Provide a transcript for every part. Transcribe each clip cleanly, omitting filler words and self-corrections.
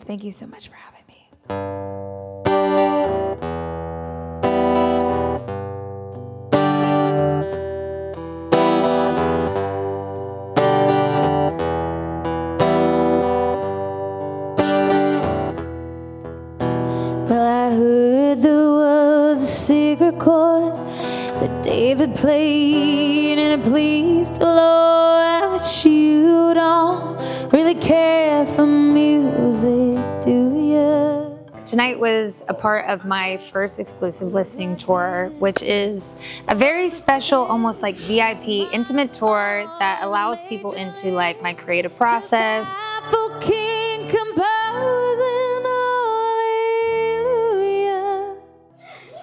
Thank you so much for having me. Well, I heard there was a secret chord that David played and it pleased the Lord, but you don't really care for music, do you? Tonight was a part of my first exclusive listening tour, which is a very special, almost like VIP intimate tour that allows people into like my creative process. King composing, hallelujah.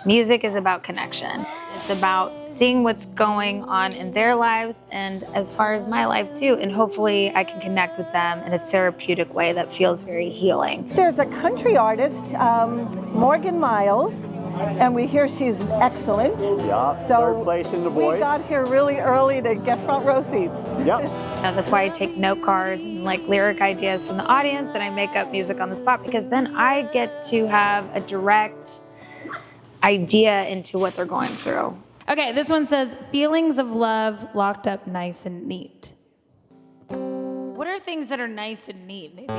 Music is about connection. It's about seeing what's going on in their lives and as far as my life too, and hopefully I can connect with them in a therapeutic way that feels very healing. There's a country artist, Myles, and we hear she's excellent. Yeah, so third place in The Voice. We got here really early to get front row seats. Yep. That's why I take note cards and like lyric ideas from the audience and I make up music on the spot, because then I get to have a direct idea into what they're going through. Okay, this one says, feelings of love locked up nice and neat. What are things that are nice and neat? Maybe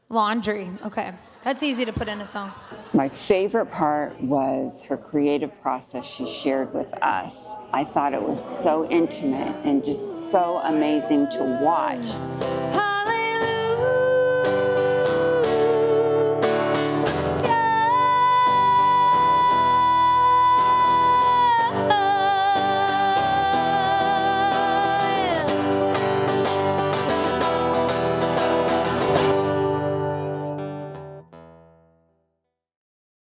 laundry. Okay, that's easy to put in a song. My favorite part was her creative process she shared with us. I thought it was so intimate and just so amazing to watch.